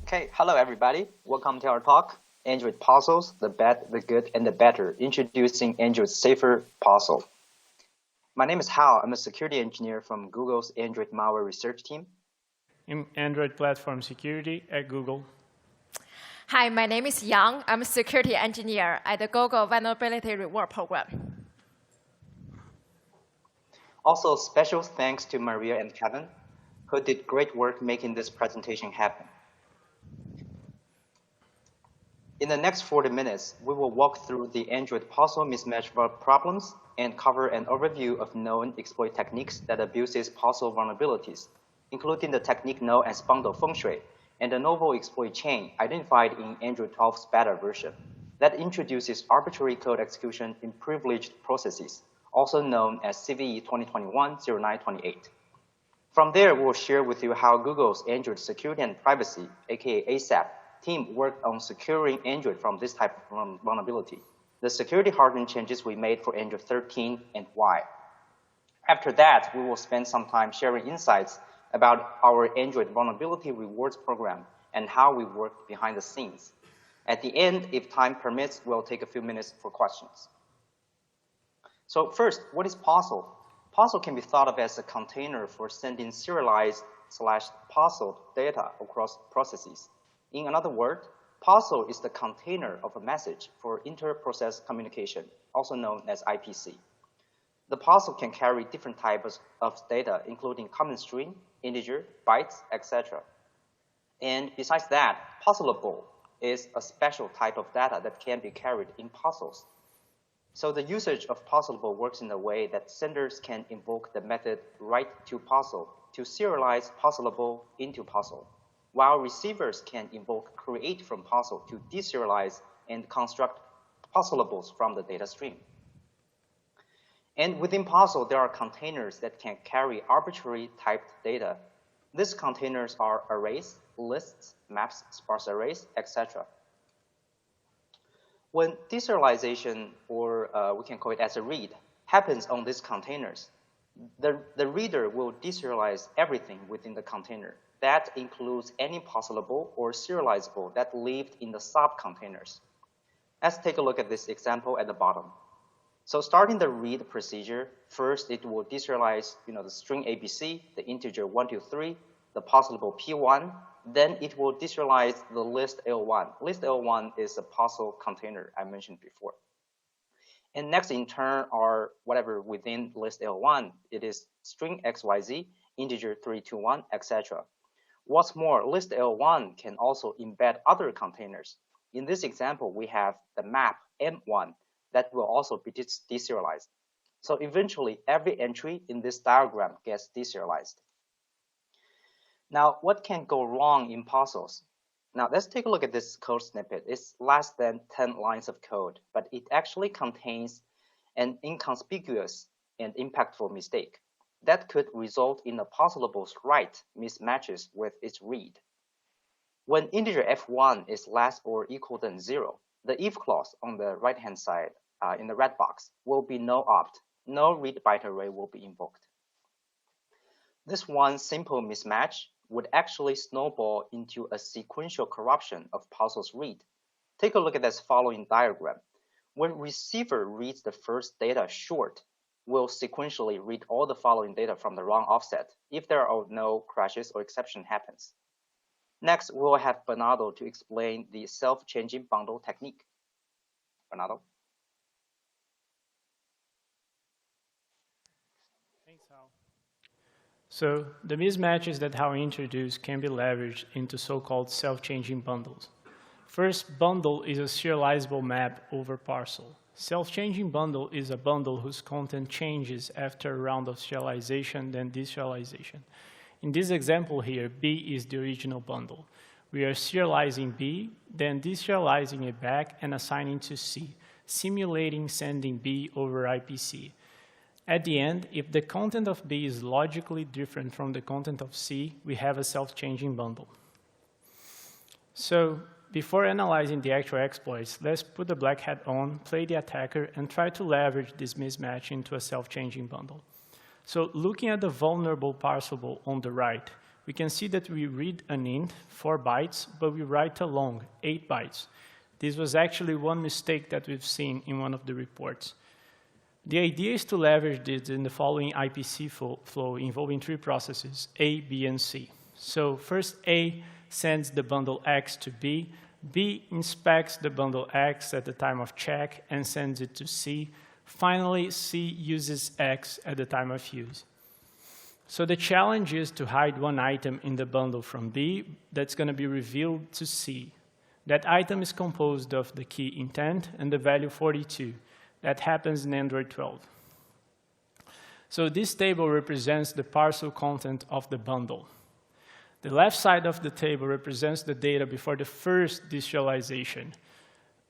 Okay, hello everybody. Welcome to our talk, Android Parcels, the bad, the good, and the better, introducing Android's safer parcel. My name is Hao. I'm a security engineer from Google's Android malware research team. In Android platform security at Google. Hi, my name is Yang. I'm a security engineer at the Google Vulnerability Reward Program. Also, special thanks to Maria and Kevin, who did great work making this presentation happen. In the next 40 minutes, we will walk through the Android parcel mismatch problems and cover an overview of known exploit techniques that abuses parcel vulnerabilities, including the technique known as Bundle FengShui and the novel exploit chain identified in Android 12's beta version that introduces arbitrary code execution in privileged processes, also known as CVE 2021-0928. From there, we'll share with you how Google's Android Security and Privacy, aka ASAP, team worked on securing Android from this type of vulnerability, the security hardening changes we made for Android 13, and why. After that, we will spend some time sharing insights about our Android vulnerability rewards program and how we work behind the scenes. At the end, if time permits, we'll take a few minutes for questions. So first, what is Parcel? Parcel can be thought of as a container for sending serialized/parceled data across processes. In another word, Parcel is the container of a message for inter-process communication, also known as IPC. The parcel can carry different types of data, including common string, integer, bytes, etc. And besides that, Parcelable is a special type of data that can be carried in parcels. So the usage of Parcelable works in a way that senders can invoke the method write-to-parcel to serialize Parcelable into parcel, while receivers can invoke create from parcel to deserialize and construct parcelables from the data stream. And within Parcel, there are containers that can carry arbitrary typed data. These containers are arrays, lists, maps, sparse arrays, etc. When deserialization, or we can call it as a read, happens on these containers, the reader will deserialize everything within the container. That includes any parcelable or serializable that lived in the sub-containers. Let's take a look at this example at the bottom. So starting the read procedure, first it will deserialize the string ABC, the integer 1, 2, 3, the parcelable P1, then it will deserialize the list L1. List L1 is a parcel container I mentioned before. And next in turn are whatever within list L1, it is string XYZ, integer 3, 2, 1, etc. What's more, list L1 can also embed other containers. In this example, we have the map M1 that will also be deserialized. So eventually, every entry in this diagram gets deserialized. Now, what can go wrong in parcels? Now, let's take a look at this code snippet. It's less than 10 lines of code, but it actually contains an inconspicuous and impactful mistake that could result in a parcelable's write mismatches with its read. When integer f1 is less or equal than 0, the if clause on the right-hand side in the red box will be no opt. No read byte array will be invoked. This one simple mismatch would actually snowball into a sequential corruption of parcel's read. Take a look at this following diagram. When receiver reads the first data short, will sequentially read all the following data from the wrong offset if there are no crashes or exception happens. Next, we will have Bernardo to explain the self-changing bundle technique. Bernardo. Thanks, Hal. So the mismatches that Hal introduced can be leveraged into so-called self-changing bundles. First, bundle is a serializable map over parcel. Self-changing bundle is a bundle whose content changes after a round of serialization, then deserialization. In this example here, B is the original bundle. We are serializing B, then deserializing it back and assigning to C, simulating sending B over IPC. At the end, if the content of B is logically different from the content of C, we have a self-changing bundle. So before analyzing the actual exploits, let's put the black hat on, play the attacker, and try to leverage this mismatch into a self-changing bundle. So looking at the vulnerable parcelable on the right, we can see that we read an int, 4 bytes, but we write a long, 8 bytes. This was actually one mistake that we've seen in one of the reports. The idea is to leverage this in the following IPC flow involving 3 processes, A, B, and C. So first A sends the bundle X to B, B inspects the bundle X at the time of check and sends it to C. Finally, C uses X at the time of use. So the challenge is to hide one item in the bundle from B that's going to be revealed to C. That item is composed of the key intent and the value 42. That happens in Android 12. So this table represents the parcel content of the bundle. The left side of the table represents the data before the first deserialization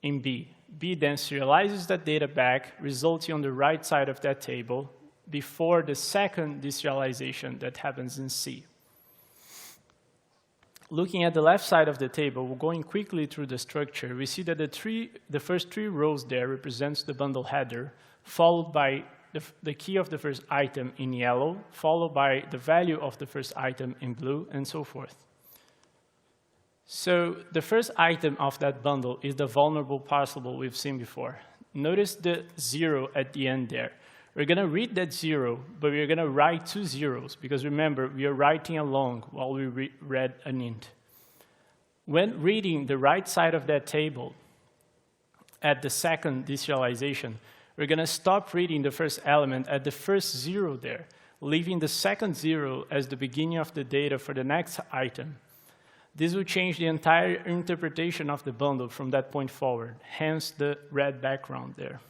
in B. B then serializes that data back, resulting on the right side of that table before the second deserialization that happens in C. Looking at the left side of the table, we're going quickly through the structure. We see that the first 3 rows there represents the bundle header, followed by the key of the first item in yellow, followed by the value of the first item in blue, and so forth. So the first item of that bundle is the vulnerable parcelable we've seen before. Notice the 0 at the end there. We're going to read that 0, but we're going to write 2 zeros, because remember, we are writing along while we read an int. When reading the right side of that table at the second deserialization, we're going to stop reading the first element at the first 0 there, leaving the second 0 as the beginning of the data for the next item. This will change the entire interpretation of the bundle from that point forward, hence the red background there.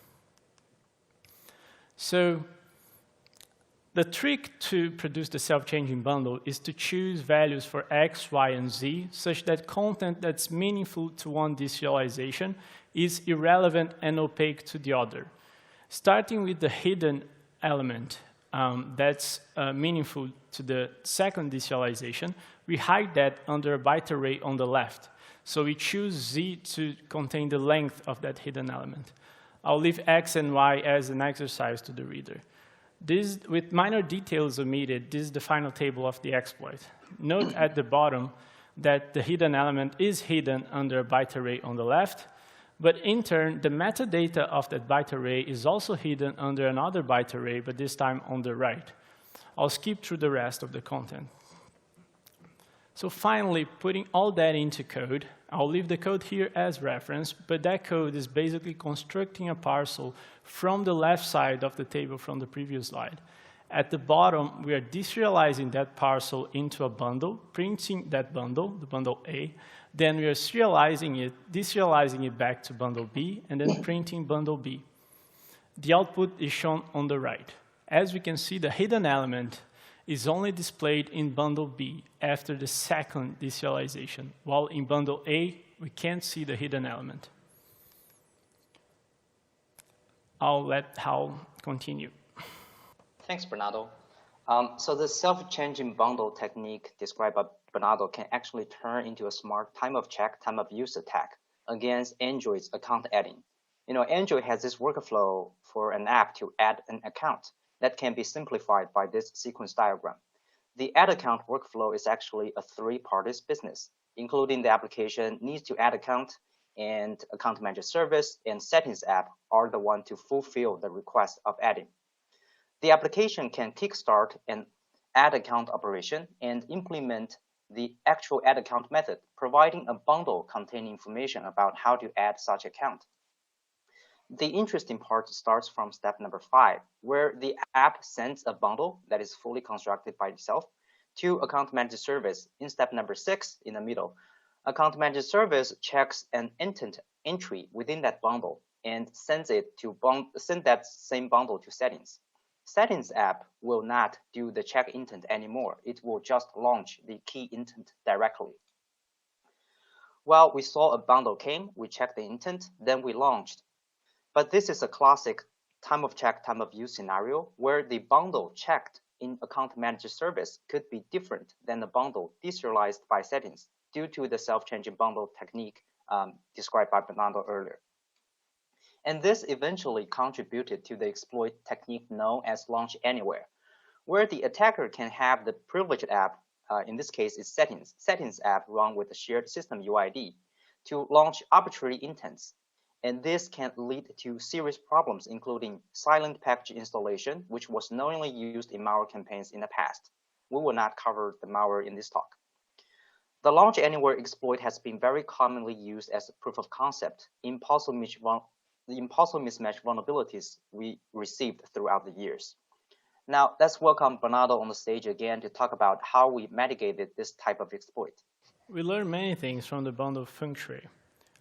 So the trick to produce the self-changing bundle is to choose values for X, Y, and Z such that content that's meaningful to one deserialization is irrelevant and opaque to the other. Starting with the hidden element that's meaningful to the second deserialization, we hide that under a byte array on the left. So we choose Z to contain the length of that hidden element. I'll leave X and Y as an exercise to the reader. This, with minor details omitted, this is the final table of the exploit. Note at the bottom that the hidden element is hidden under a byte array on the left, but in turn, the metadata of that byte array is also hidden under another byte array, but this time on the right. I'll skip through the rest of the content. So finally, putting all that into code, I'll leave the code here as reference, but that code is basically constructing a parcel from the left side of the table from the previous slide. At the bottom, we are deserializing that parcel into a bundle, printing that bundle, the bundle A. Then we are serializing it, deserializing it back to bundle B, and then printing bundle B. The output is shown on the right. As we can see, the hidden element is only displayed in bundle B after the second deserialization, while in bundle A, we can't see the hidden element. I'll let Hal continue. Thanks, Bernardo. So the self-changing bundle technique described by Bernardo can actually turn into a smart time of check, time of use attack against Android's account adding. You know, Android has this workflow for an app to add an account that can be simplified by this sequence diagram. The add account workflow is actually a 3-party business, including the application needs to add account, and account manager service and settings app are the one to fulfill the request of adding. The application can kickstart an add account operation and implement the actual add account method, providing a bundle containing information about how to add such account. The interesting part starts from step number 5, where the app sends a bundle that is fully constructed by itself to account manager service in step number 6 in the middle. Account manager service checks an intent entry within that bundle and sends that same bundle to settings. Settings app will not do the check intent anymore. It will just launch the key intent directly. Well, we saw a bundle came, we checked the intent, then we launched. But this is a classic time of check, time of use scenario where the bundle checked in account manager service could be different than the bundle deserialized by settings due to the self-changing bundle technique described by Bernardo earlier. And this eventually contributed to the exploit technique known as launch anywhere, where the attacker can have the privileged app in this case is settings app run with the shared system UID, to launch arbitrary intents. And this can lead to serious problems, including silent package installation, which was knowingly used in malware campaigns in the past. We will not cover the malware in this talk. The launch anywhere exploit has been very commonly used as a proof of concept in parcel mismatch vulnerabilities we received throughout the years. Now, let's welcome Bernardo on the stage again to talk about how we mitigated this type of exploit. We learned many things from the Bundle FengShui.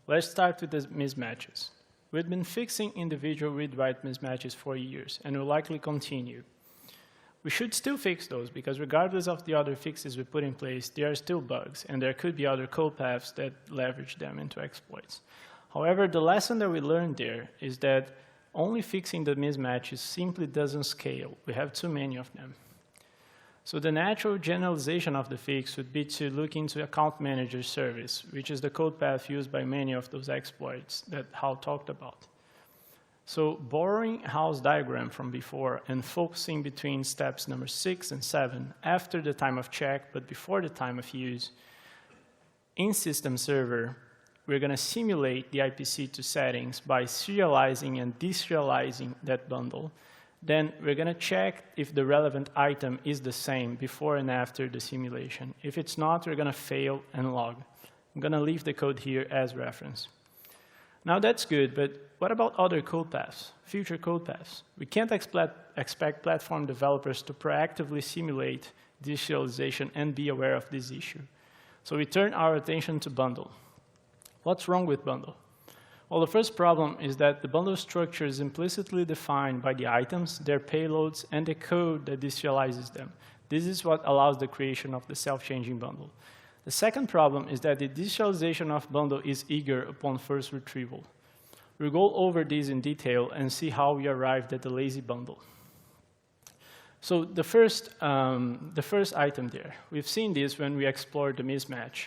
Let's start with the mismatches. We've been fixing individual read-write mismatches for years, and will likely continue. We should still fix those, because regardless of the other fixes we put in place, there are still bugs, and there could be other code paths that leverage them into exploits. However, the lesson that we learned there is that only fixing the mismatches simply doesn't scale. We have too many of them. So the natural generalization of the fix would be to look into account manager service, which is the code path used by many of those exploits that Hal talked about. So borrowing Hal's diagram from before and focusing between steps number 6 and 7 after the time of check, but before the time of use, in system server, we're going to simulate the IPC2 settings by serializing and deserializing that bundle. Then we're going to check if the relevant item is the same before and after the simulation. If it's not, we're going to fail and log. I'm going to leave the code here as reference. Now that's good, but what about other code paths, future code paths? We can't expect platform developers to proactively simulate deserialization and be aware of this issue. So we turn our attention to bundle. What's wrong with bundle? Well, the first problem is that the bundle structure is implicitly defined by the items, their payloads, and the code that deserializes them. This is what allows the creation of the self-changing bundle. The second problem is that the deserialization of bundle is eager upon first retrieval. We'll go over these in detail and see how we arrived at the lazy bundle. So the first item there, we've seen this when we explored the mismatch.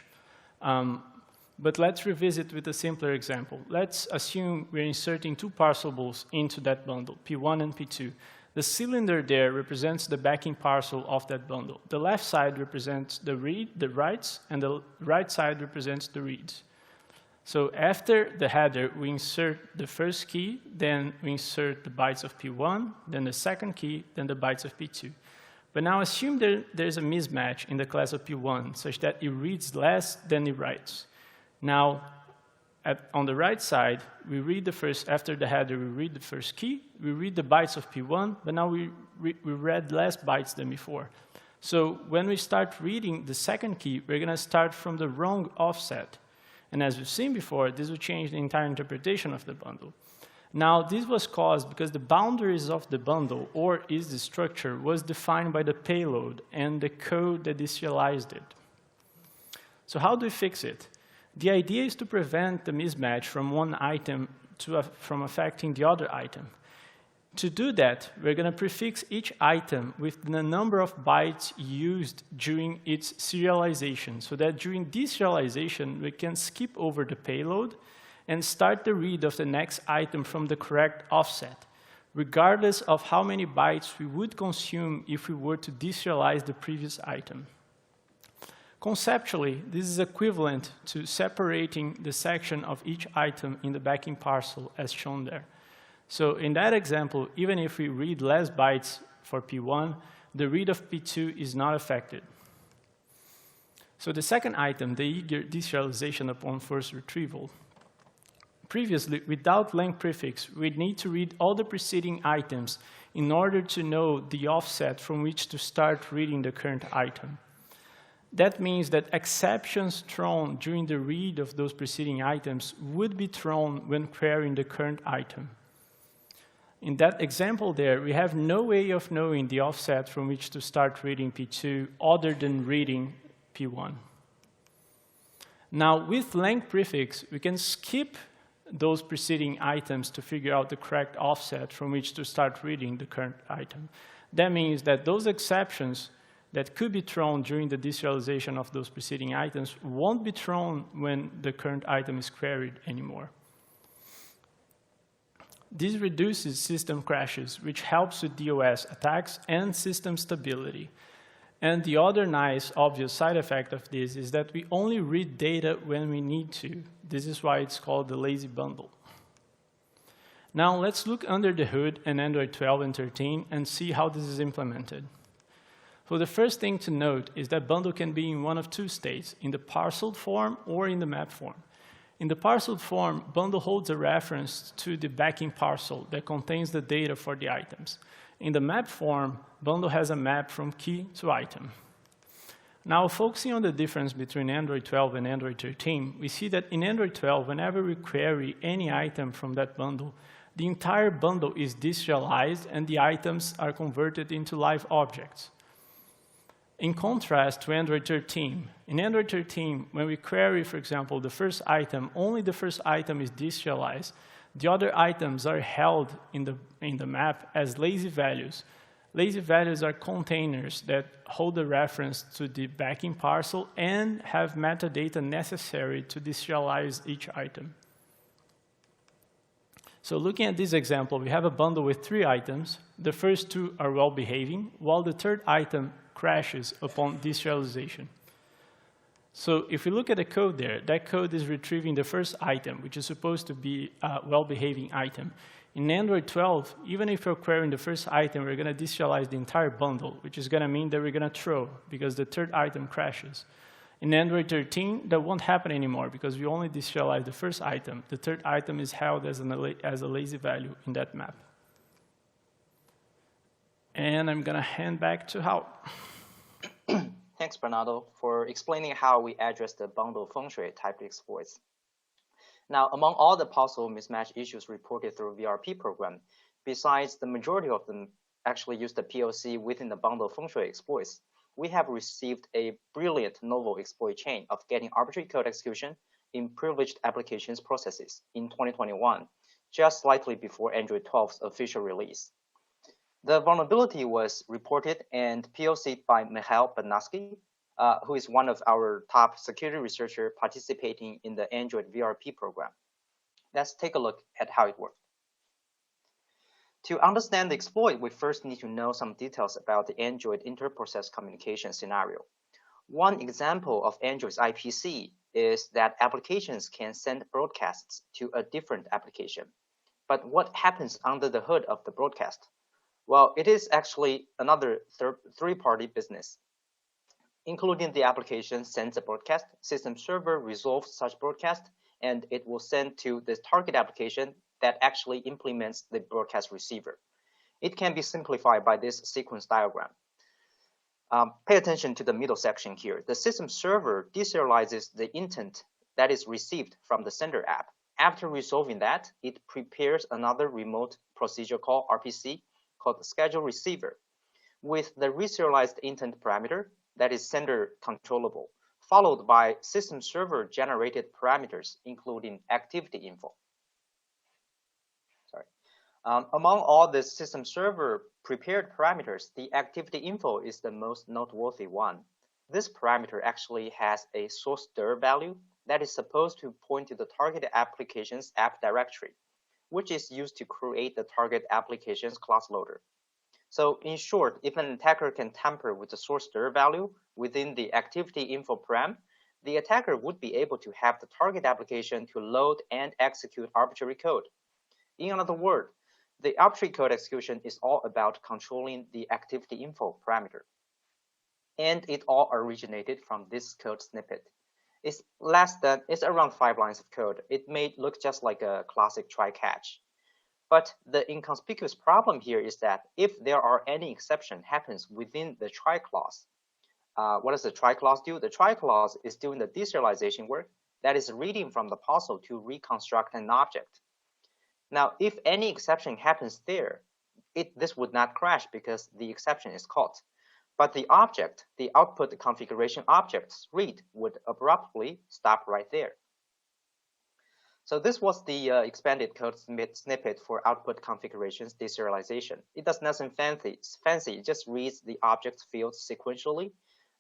But let's revisit with a simpler example. Let's assume we're inserting 2 parcelables into that bundle, P1 and P2. The cylinder there represents the backing parcel of that bundle. The left side represents the writes, and the right side represents the reads. So after the header, we insert the first key, then we insert the bytes of P1, then the second key, then the bytes of P2. But now assume there's a mismatch in the class of P1, such that it reads less than it writes. Now, on the right side, we read the first, after the header, we read the first key, we read the bytes of P1, but now we read less bytes than before. So when we start reading the second key, we're going to start from the wrong offset. And as we've seen before, this will change the entire interpretation of the bundle. Now, this was caused because the boundaries of the bundle, or is the structure, was defined by the payload and the code that deserialized it. So how do we fix it? The idea is to prevent the mismatch from one item from affecting the other item. To do that, we're going to prefix each item with the number of bytes used during its serialization, so that during deserialization, we can skip over the payload and start the read of the next item from the correct offset, regardless of how many bytes we would consume if we were to deserialize the previous item. Conceptually, this is equivalent to separating the section of each item in the backing parcel as shown there. So in that example, even if we read less bytes for P1, the read of P2 is not affected. So the second item, the eager deserialization upon first retrieval. Previously, without length prefix, we'd need to read all the preceding items in order to know the offset from which to start reading the current item. That means that exceptions thrown during the read of those preceding items would be thrown when querying the current item. In that example there, we have no way of knowing the offset from which to start reading P2 other than reading P1. Now, with length prefix, we can skip those preceding items to figure out the correct offset from which to start reading the current item. That means that those exceptions that could be thrown during the deserialization of those preceding items won't be thrown when the current item is queried anymore. This reduces system crashes, which helps with DOS attacks and system stability. And the other nice, obvious side effect of this is that we only read data when we need to. This is why it's called the lazy bundle. Now let's look under the hood in Android 12 and 13 and see how this is implemented. So the first thing to note is that bundle can be in one of two states, in the parceled form or in the map form. In the parceled form, bundle holds a reference to the backing parcel that contains the data for the items. In the map form, bundle has a map from key to item. Now, focusing on the difference between Android 12 and Android 13, we see that in Android 12, whenever we query any item from that bundle, the entire bundle is deserialized and the items are converted into live objects. In contrast to Android 13, in Android 13, when we query, for example, the first item, only the first item is deserialized. The other items are held in the map as lazy values. Lazy values are containers that hold a reference to the backing parcel and have metadata necessary to deserialize each item. So looking at this example, we have a bundle with 3 items. The first 2 are well-behaving, while the third item crashes upon deserialization. So if we look at the code there, that code is retrieving the first item, which is supposed to be a well-behaving item. In Android 12, even if we're querying the first item, we're going to deserialize the entire bundle, which is going to mean that we're going to throw, because the third item crashes. In Android 13, that won't happen anymore, because we only deserialize the first item. The third item is held as a lazy value in that map. And I'm going to hand back to Hao. Thanks, Bernardo, for explaining how we address the bundle FengShui type exploits. Now, among all the possible mismatch issues reported through VRP program, besides the majority of them actually use the POC within the bundle FengShui exploits, we have received a brilliant novel exploit chain of getting arbitrary code execution in privileged applications processes in 2021, just slightly before Android 12's official release. The vulnerability was reported and POC'd by Mikhail Bernardo, who is one of our top security researchers participating in the Android VRP program. Let's take a look at how it worked. To understand the exploit, we first need to know some details about the Android inter-process communication scenario. One example of Android's IPC is that applications can send broadcasts to a different application. But what happens under the hood of the broadcast? Well, it is actually another three-party business. Including the application sends a broadcast, system server resolves such broadcast, and it will send to the target application that actually implements the broadcast receiver. It can be simplified by this sequence diagram. Pay attention to the middle section here. The system server deserializes the intent that is received from the sender app. After resolving that, it prepares another remote procedure called RPC, called schedule receiver, with the reserialized intent parameter that is sender controllable, followed by system server generated parameters, including activity info. Among all the system server prepared parameters, the activity info is the most noteworthy one. This parameter actually has a source dir value that is supposed to point to the target application's app directory, which is used to create the target application's class loader. So in short, if an attacker can tamper with the source dir value within the activity info param, the attacker would be able to have the target application to load and execute arbitrary code. In other words, the arbitrary code execution is all about controlling the activity info parameter. And it all originated from this code snippet. It's around 5 lines of code. It may look just like a classic try-catch. But the inconspicuous problem here is that if there are any exception happens within the try clause, what does the try clause do? The try clause is doing the deserialization work that is reading from the parcel to reconstruct an object. Now, if any exception happens there, this would not crash because the exception is caught. But the object, the output configuration object's read would abruptly stop right there. So this was the expanded code snippet for output configurations deserialization. It does nothing fancy, it just reads the object fields sequentially.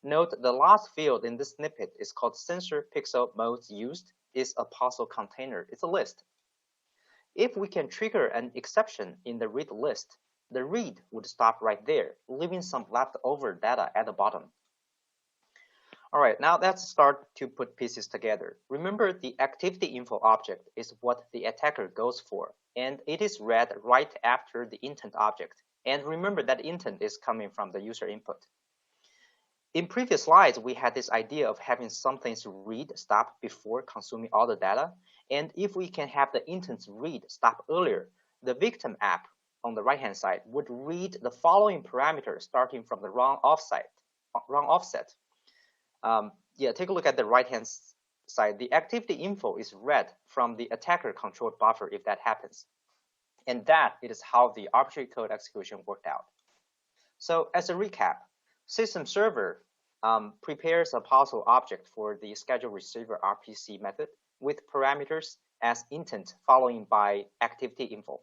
Note the last field in this snippet is called sensor pixel modes used is a parcel container. It's a list. If we can trigger an exception in the read list, the read would stop right there, leaving some leftover data at the bottom. All right, now let's start to put pieces together. Remember, the activity info object is what the attacker goes for, and it is read right after the intent object. And remember that intent is coming from the user input. In previous slides, we had this idea of having some things read stop before consuming all the data. And if we can have the intent read stop earlier, the victim app on the right-hand side would read the following parameters starting from the wrong offset. Take a look at the right-hand side. The activity info is read from the attacker-controlled buffer if that happens. And that is how the arbitrary code execution worked out. So as a recap, system server prepares a Parcel object for the schedule receiver RPC method with parameters as intent following by activity info.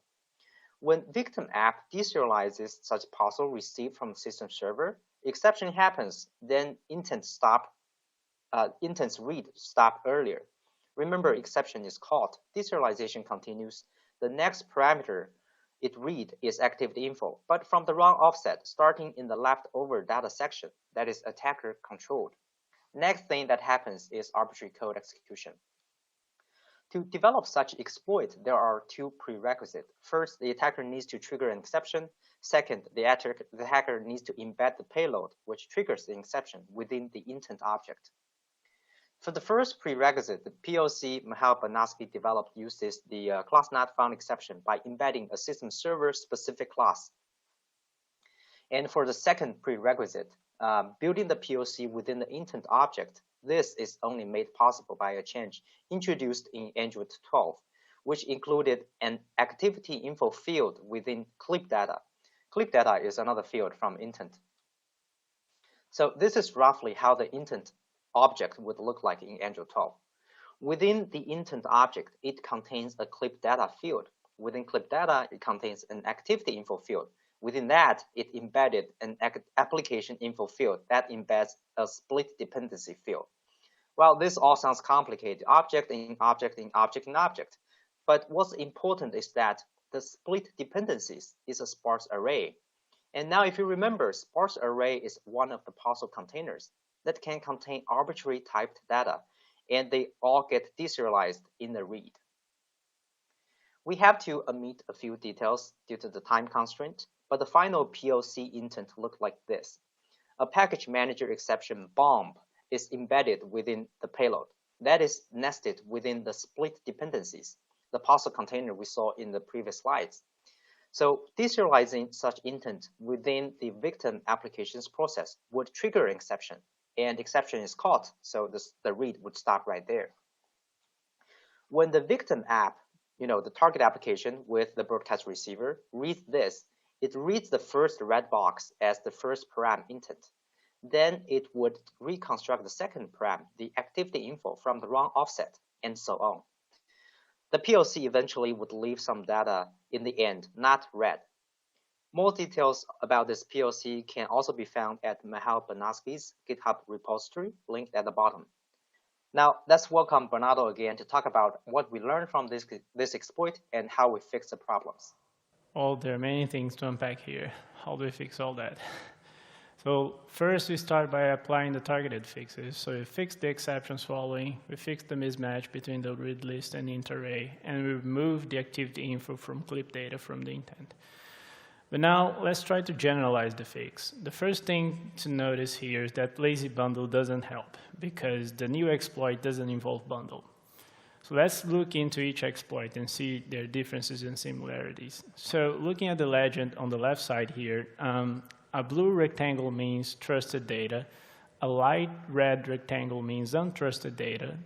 When victim app deserializes such Parcel received from the system server, exception happens, then intent's read stop earlier. Remember, exception is caught, deserialization continues. The next parameter it read is activity info, but from the wrong offset, starting in the leftover data section, that is attacker controlled. Next thing that happens is arbitrary code execution. To develop such exploit, there are two prerequisites. First, the attacker needs to trigger an exception. Second, the hacker needs to embed the payload, which triggers the exception within the intent object. For the first prerequisite, the POC Bernardo developed uses the class not found exception by embedding a system server specific class. And for the second prerequisite, building the POC within the intent object, this is only made possible by a change introduced in Android 12, which included an activity info field within clip data. Clip data is another field from intent. So this is roughly how the intent object would look like in Android 12. Within the intent object, it contains a clip data field. Within clip data, it contains an activity info field. Within that, it embedded an application info field that embeds a split dependency field. Well, this all sounds complicated, object in object in object in object. But what's important is that the split dependencies is a sparse array. And now if you remember, sparse array is one of the Parcel containers that can contain arbitrary typed data, and they all get deserialized in the read. We have to omit a few details due to the time constraint, but the final POC intent looked like this. A package manager exception bomb is embedded within the payload. That is nested within the split dependencies, the Parcel container we saw in the previous slides. So deserializing such intent within the victim applications process would trigger an exception, and exception is caught, so the read would stop right there. When the victim app, the target application with the broadcast receiver, reads this, it reads the first red box as the first param intent. Then it would reconstruct the second param, the activity info, from the wrong offset, and so on. The POC eventually would leave some data in the end, not read. More details about this POC can also be found at Bernardo's GitHub repository, linked at the bottom. Now, let's welcome Bernardo again to talk about what we learned from this exploit and how we fix the problems. Well, there are many things to unpack here. How do we fix all that? So first, we start by applying the targeted fixes. So we fix the exceptions following, we fix the mismatch between the read list and int array, and we remove the activity info from clip data from the intent. But now, let's try to generalize the fix. The first thing to notice here is that lazy bundle doesn't help, because the new exploit doesn't involve bundle. So let's look into each exploit and see their differences and similarities. So looking at the legend on the left side here, a blue rectangle means trusted data, a light red rectangle means untrusted data,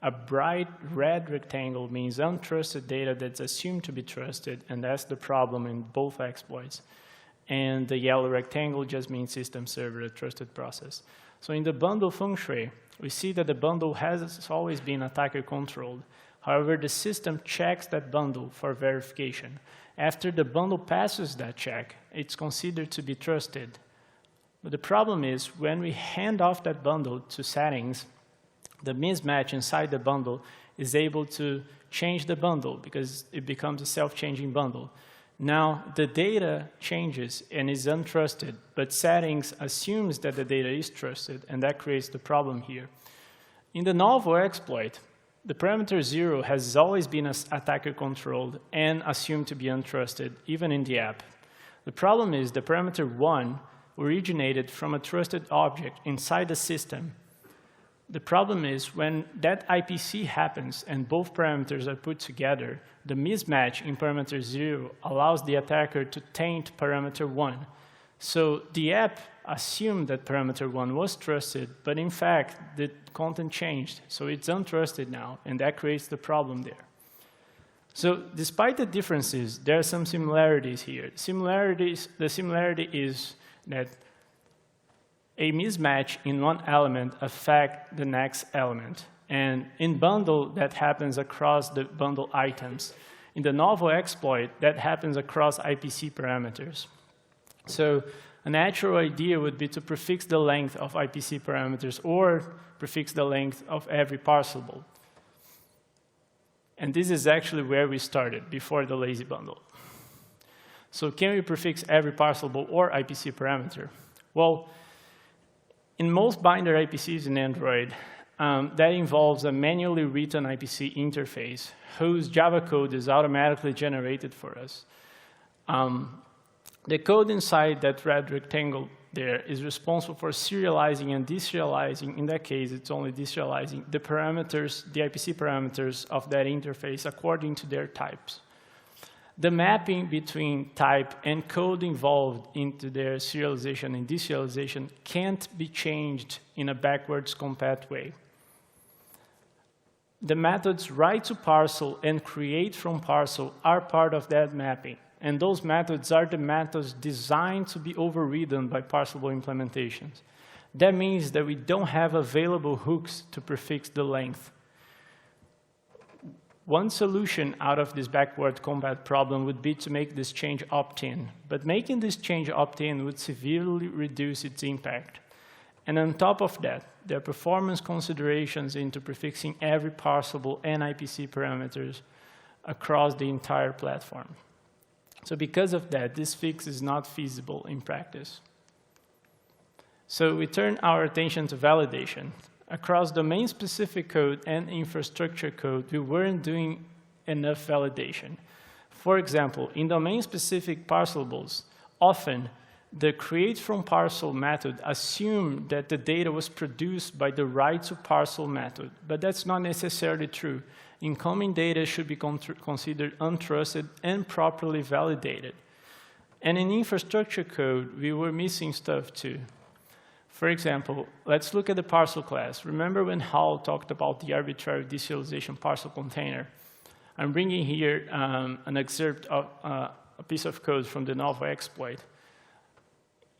a bright red rectangle means untrusted data that's assumed to be trusted, and that's the problem in both exploits. And the yellow rectangle just means system server, a trusted process. So in the Bundle FengShui, we see that the bundle has always been attacker controlled. However, the system checks that bundle for verification. After the bundle passes that check, it's considered to be trusted. But the problem is when we hand off that bundle to settings, the mismatch inside the bundle is able to change the bundle because it becomes a self-changing bundle. Now, the data changes and is untrusted, but settings assumes that the data is trusted, and that creates the problem here. In the novel exploit, the parameter 0 has always been attacker-controlled and assumed to be untrusted, even in the app. The problem is the parameter 1 originated from a trusted object inside the system. The problem is when that IPC happens and both parameters are put together, the mismatch in parameter 0 allows the attacker to taint parameter 1. So the app assumed that parameter 1 was trusted, but in fact, the content changed. So it's untrusted now, and that creates the problem there. So despite the differences, there are some similarities here. The similarity is that a mismatch in one element affects the next element. And in bundle, that happens across the bundle items. In the novel exploit, that happens across IPC parameters. So a natural idea would be to prefix the length of IPC parameters or prefix the length of every parcelable. And this is actually where we started, before the lazy bundle. So can we prefix every parcelable or IPC parameter? Well, in most binder IPCs in Android, that involves a manually written IPC interface whose Java code is automatically generated for us. The code inside that red rectangle there is responsible for serializing and deserializing. In that case, it's only deserializing the parameters, the IPC parameters of that interface according to their types. The mapping between type and code involved into their serialization and deserialization can't be changed in a backwards compat way. The methods write to parcel and create from parcel are part of that mapping. And those methods are the methods designed to be overridden by parcelable implementations. That means that we don't have available hooks to prefix the length. One solution out of this backward compat problem would be to make this change opt-in. But making this change opt-in would severely reduce its impact. And on top of that, there are performance considerations into prefixing every parcelable and IPC parameters across the entire platform. So because of that, this fix is not feasible in practice. So we turn our attention to validation. Across domain-specific code and infrastructure code, we weren't doing enough validation. For example, in domain-specific parcelables, often the create-from-parcel method assumed that the data was produced by the write-to-parcel method, but that's not necessarily true. Incoming data should be considered untrusted and properly validated. And in infrastructure code, we were missing stuff too. For example, let's look at the parcel class. Remember when Hal talked about the arbitrary deserialization parcel container? I'm bringing here an excerpt of a piece of code from the novel exploit.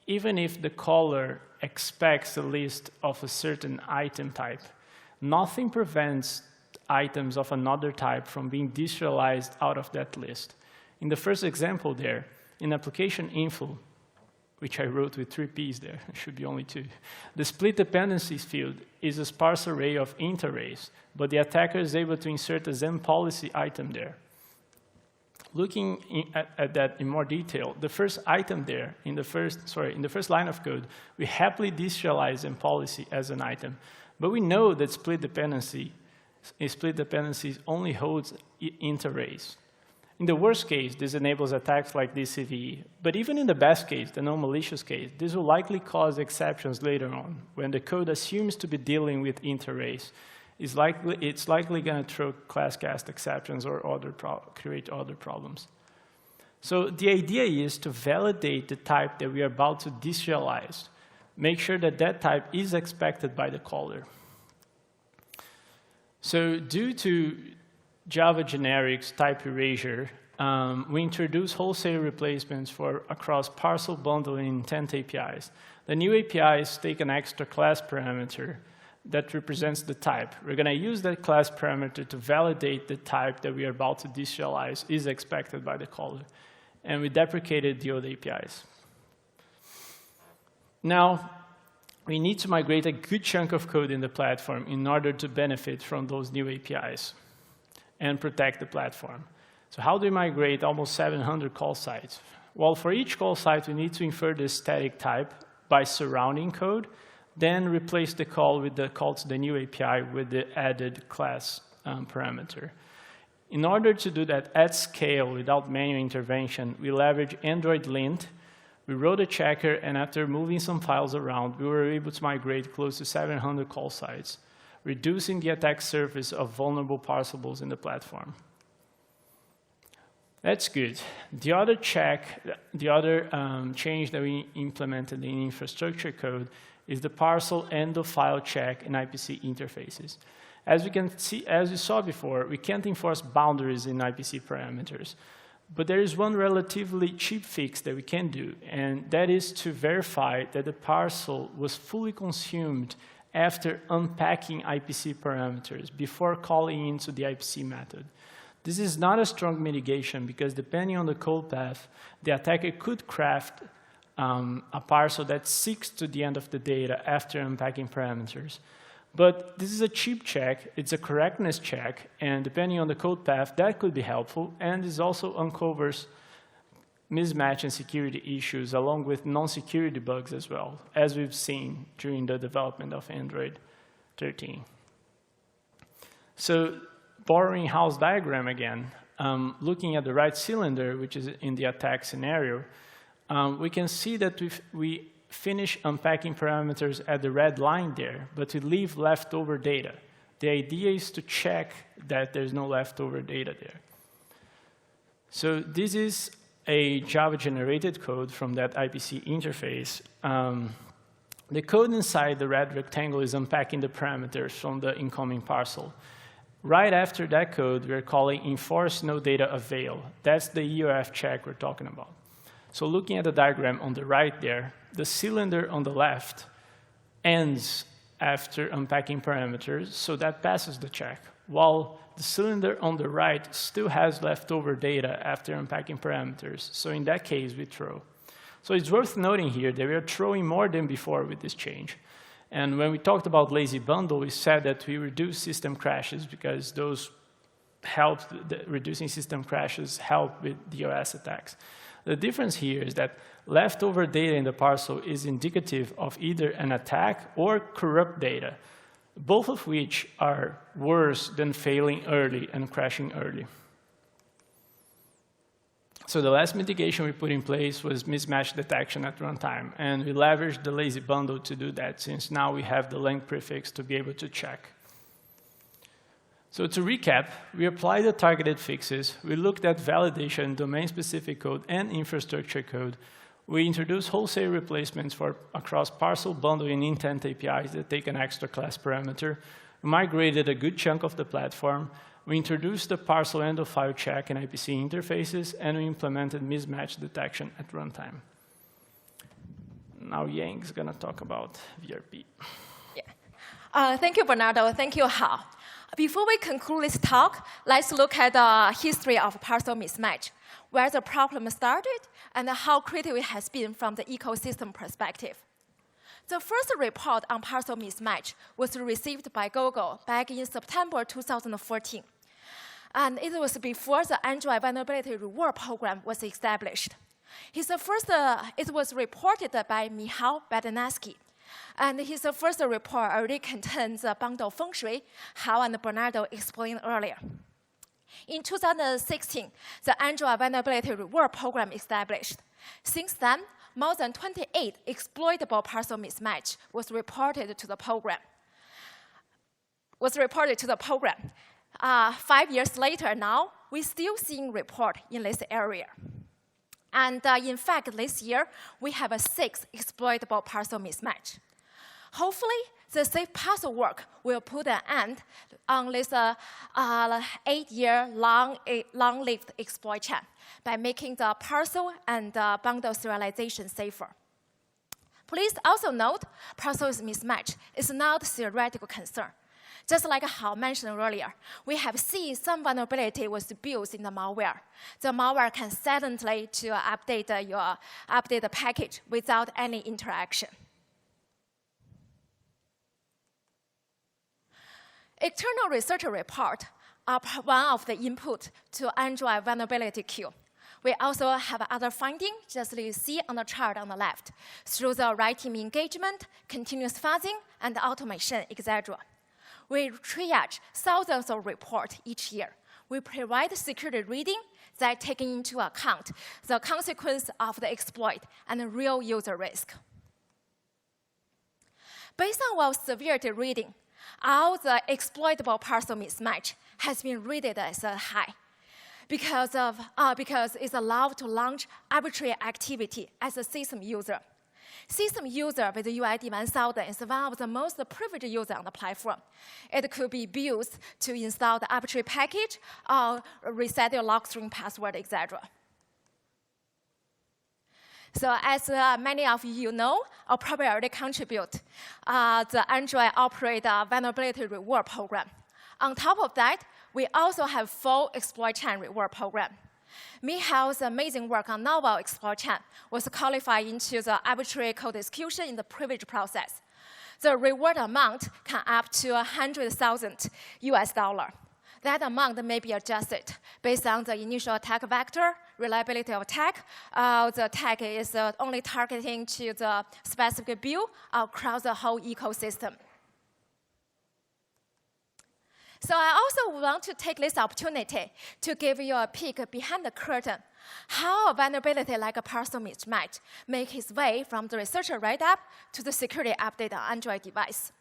Even if the caller expects a list of a certain item type, nothing prevents items of another type from being deserialized out of that list. In the first example there, in application info, which I wrote with 3 Ps there, it should be only 2. The split dependencies field is a sparse array of int arrays, but the attacker is able to insert a Zen policy item there. Looking at that in more detail, the first item there, in the first line of code, we happily deserialize Zen policy as an item, but we know that split dependencies only holds int arrays. In the worst case, this enables attacks like DCVE. But even in the best case, the non-malicious case, this will likely cause exceptions later on when the code assumes to be dealing with int arrays. It's likely going to throw class cast exceptions or create other problems. So the idea is to validate the type that we are about to deserialize. Make sure that that type is expected by the caller. So due to Java generics type erasure, we introduce wholesale replacements across parcel, bundle, and intent APIs. The new APIs take an extra class parameter that represents the type. We're going to use that class parameter to validate the type that we are about to deserialize is expected by the caller. And we deprecated the old APIs. Now, we need to migrate a good chunk of code in the platform in order to benefit from those new APIs and protect the platform. So how do we migrate almost 700 call sites? Well, for each call site, we need to infer the static type by surrounding code, then replace the call with the call to the new API with the added class parameter. In order to do that at scale without manual intervention, we leverage Android lint. We wrote a checker, and after moving some files around, we were able to migrate close to 700 call sites, reducing the attack surface of vulnerable parcelables in the platform. That's good. The other change that we implemented in infrastructure code is the parcel end-of-file check in IPC interfaces. As we saw before, we can't enforce boundaries in IPC parameters. But there is one relatively cheap fix that we can do, and that is to verify that the parcel was fully consumed after unpacking IPC parameters before calling into the IPC method. This is not a strong mitigation because depending on the code path, the attacker could craft a parcel that seeks to the end of the data after unpacking parameters. But this is a cheap check, it's a correctness check, and depending on the code path, that could be helpful, and this also uncovers mismatch and security issues along with non-security bugs as well, as we've seen during the development of Android 13. So borrowing house diagram again, looking at the right cylinder, which is in the attack scenario, we can see that we finish unpacking parameters at the red line there, but we leave leftover data. The idea is to check that there's no leftover data there. So this is a Java-generated code from that IPC interface. The code inside the red rectangle is unpacking the parameters from the incoming parcel. Right after that code, we're calling enforce no data avail. That's the EOF check we're talking about. So looking at the diagram on the right there, the cylinder on the left ends after unpacking parameters, so that passes the check, while the cylinder on the right still has leftover data after unpacking parameters. So in that case, we throw. So it's worth noting here that we are throwing more than before with this change. And when we talked about lazy bundle, we said that we reduce system crashes because those help, reducing system crashes help with DOS attacks. The difference here is that leftover data in the parcel is indicative of either an attack or corrupt data, both of which are worse than failing early and crashing early. So the last mitigation we put in place was mismatch detection at runtime, and we leveraged the lazy bundle to do that, since now we have the length prefix to be able to check. So to recap, we applied the targeted fixes, we looked at validation, domain-specific code, and infrastructure code. We introduced wholesale replacements across parcel, bundle, and intent APIs that take an extra class parameter. We migrated a good chunk of the platform. We introduced the parcel end-of-file check and IPC interfaces, and we implemented mismatch detection at runtime. Now Yang's going to talk about VRP. Yeah. Thank you, Bernardo. Thank you, Hao. Before we conclude this talk, let's look at the history of parcel mismatch, where the problem started and how critical it has been from the ecosystem perspective. The first report on parcel mismatch was received by Google back in September 2014. And it was before the Android Vulnerability Reward Program was established. It was reported by Michał Bernardo. And his first report already contains the Bundle FengShui, Hao and Bernardo explained earlier. In 2016, the Android Vulnerability Reward Program established. Since then, more than 28 exploitable parcel mismatch was reported to the program. 5 years later now, we're still seeing report in this area. And in fact, this year, we have 6 exploitable parcel mismatch. Hopefully, the safe parcel work will put an end on this 8-year long-lived exploit chain by making the parcel and bundle serialization safer. Please also note, parcel mismatch is not a theoretical concern. Just like Hao mentioned earlier, we have seen some vulnerability was built in the malware. The malware can silently to update the package without any interaction. External research report are one of the input to Android vulnerability queue. We also have other findings, just like you see on the chart on the left, through the right team engagement, continuous fuzzing, and automation, etc. We triage thousands of reports each year. We provide security reading that take into account the consequence of the exploit and the real user risk. Based on our severity reading, all the exploitable parcel mismatch has been rated as a high because it's allowed to launch arbitrary activity as a system user. System user with UID 1000 is one of the most privileged users on the platform. It could be used to install the arbitrary package or reset your log string password, etc. So as many of you know, or probably already contribute, the Android operate a vulnerability reward program. On top of that, we also have full exploit chain reward program. Mihail's amazing work on novel exploit chain was qualified into the arbitrary code execution in the privilege process. The reward amount can up to $100,000 US. That amount may be adjusted based on the initial attack vector, reliability of attack. The attack is only targeting to the specific build across the whole ecosystem. So I also want to take this opportunity to give you a peek behind the curtain, how a vulnerability like a parcel mismatch makes its way from the researcher write-up to the security update on Android device.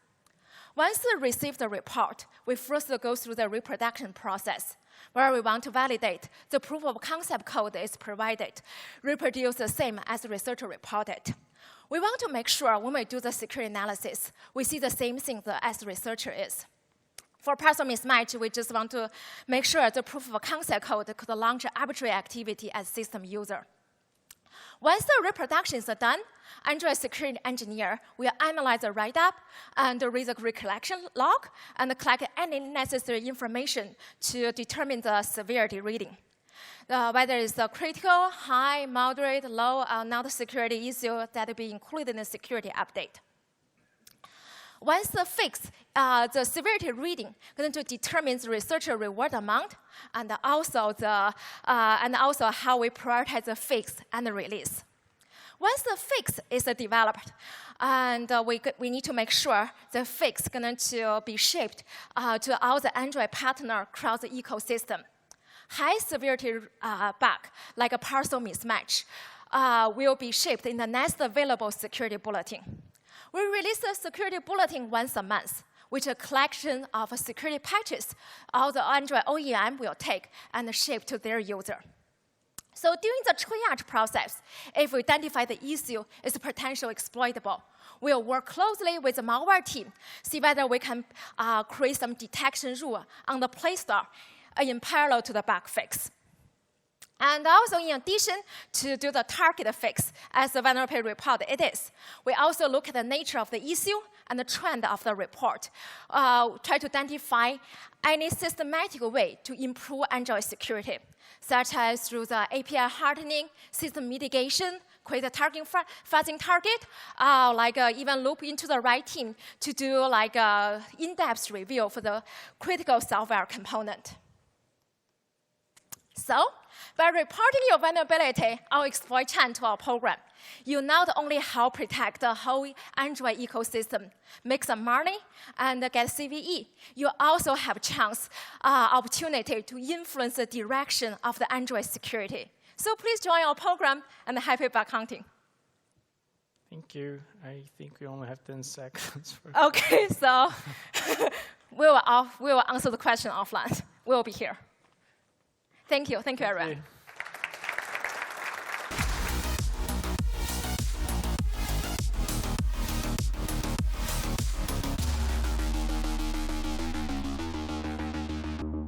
Once we receive the report, we first go through the reproduction process, where we want to validate the proof of concept code is provided, reproduce the same as the researcher reported. We want to make sure when we do the security analysis, we see the same thing as the researcher is. For parcel mismatch, we just want to make sure the proof of concept code could launch arbitrary activity as system user. Once the reproduction is done, Android security engineer will analyze the write-up and read the recollection log and collect any necessary information to determine the severity reading. Whether it's a critical, high, moderate, low, or not security issue that will be included in the security update. Once the fix, the severity reading going to determine the researcher reward amount and also how we prioritize the fix and the release. Once the fix is developed, and we need to make sure the fix is going to be shipped to all the Android partner across the ecosystem. High severity bug, like a parcel mismatch, will be shipped in the next available security bulletin. We release a security bulletin once a month, which is a collection of security patches all the Android OEM will take and ship to their user. So during the triage process, if we identify the issue is potentially exploitable, we'll work closely with the malware team, see whether we can create some detection rule on the Play Store in parallel to the bug fix. And also, in addition to do the target fix, as the vulnerability report it is, we also look at the nature of the issue and the trend of the report, try to identify any systematic way to improve Android security, such as through the API hardening, system mitigation, create a target fuzzing target, even loop into the right team to do like a in-depth review for the critical software component. So, by reporting your vulnerability or exploit chain to our program, you not only help protect the whole Android ecosystem, make some money, and get CVE, you also have a chance, opportunity to influence the direction of the Android security. So please join our program, and happy bug hunting. Thank you. I think we only have 10 seconds. Okay, so we will answer the question offline. We'll be here. Thank you, everyone.